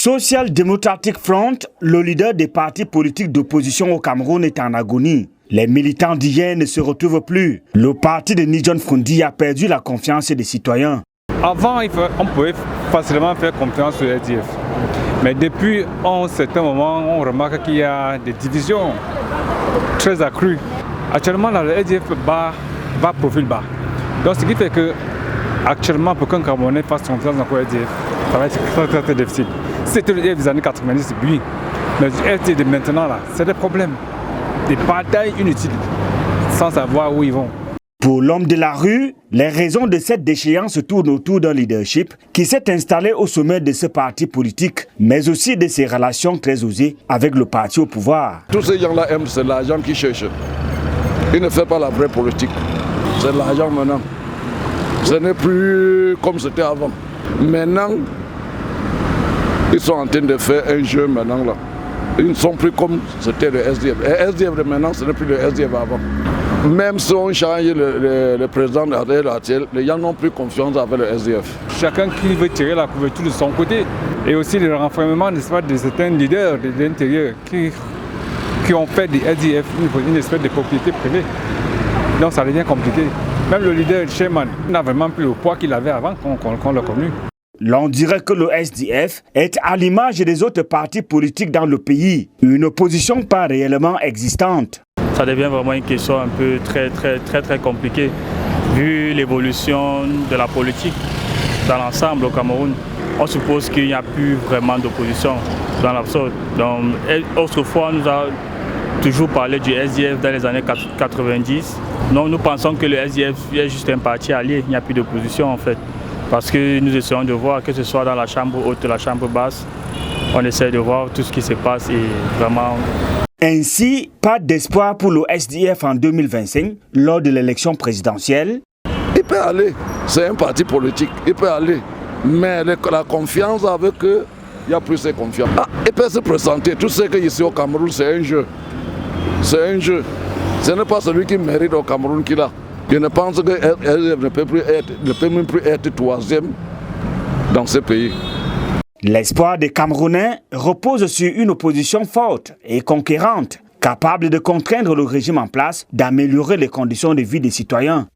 Social Democratic Front, le leader des partis politiques d'opposition au Cameroun, est en agonie. Les militants d'hier ne se retrouvent plus. Le parti de Ni John Fundi a perdu la confiance des citoyens. Avant, on pouvait facilement faire confiance au SDF. Mais depuis un certain moment, on remarque qu'il y a des divisions très accrues. Actuellement, le SDF va profil bas. Donc, ce qui fait que, actuellement, pour qu'un Camerounais fasse confiance au SDF, ça va être très difficile. C'était le SDF des années 90, oui. Mais le SDF de maintenant, là, c'est des problèmes. Des batailles inutiles, sans savoir où ils vont. Pour l'homme de la rue, les raisons de cette déchéance tournent autour d'un leadership qui s'est installé au sommet de ce parti politique, mais aussi de ses relations très osées avec le parti au pouvoir. Tous ces gens-là aiment, c'est l'argent qu'ils cherchent. Ils ne font pas la vraie politique. C'est l'argent maintenant. Ce n'est plus comme c'était avant. Maintenant, ils sont en train de faire un jeu maintenant là. Ils ne sont plus comme c'était le SDF. Le SDF de maintenant, ce n'est plus le SDF avant. Même si on change le président actuel, les gens n'ont plus confiance avec le SDF. Chacun qui veut tirer la couverture de son côté. Et aussi le renfermement de certains leaders de l'intérieur qui ont fait du SDF une espèce de propriété privée. Donc ça devient compliqué. Même le leader Sherman n'a vraiment plus le poids qu'il avait avant qu'on l'a connu. L'on dirait que le SDF est à l'image des autres partis politiques dans le pays, une opposition pas réellement existante. Ça devient vraiment une question un peu très compliquée, vu l'évolution de la politique dans l'ensemble au Cameroun. On suppose qu'il n'y a plus vraiment d'opposition dans l'absolu. Donc, autrefois, on nous a toujours parlé du SDF dans les années 90. Donc, nous pensons que le SDF est juste un parti allié, il n'y a plus d'opposition en fait. Parce que nous essayons de voir, que ce soit dans la chambre haute ou la chambre basse, on essaie de voir tout ce qui se passe et vraiment... Ainsi, pas d'espoir pour le SDF en 2025 lors de l'élection présidentielle. Il peut aller, c'est un parti politique, il peut aller. Mais la confiance avec eux, il n'y a plus de confiance. Il peut se présenter, tout ce qu'ici au Cameroun, c'est un jeu. C'est un jeu. Ce n'est pas celui qui mérite au Cameroun qu'il a. Je ne pense que SDF ne peut même plus être troisième dans ce pays. L'espoir des Camerounais repose sur une opposition forte et conquérante, capable de contraindre le régime en place, d'améliorer les conditions de vie des citoyens.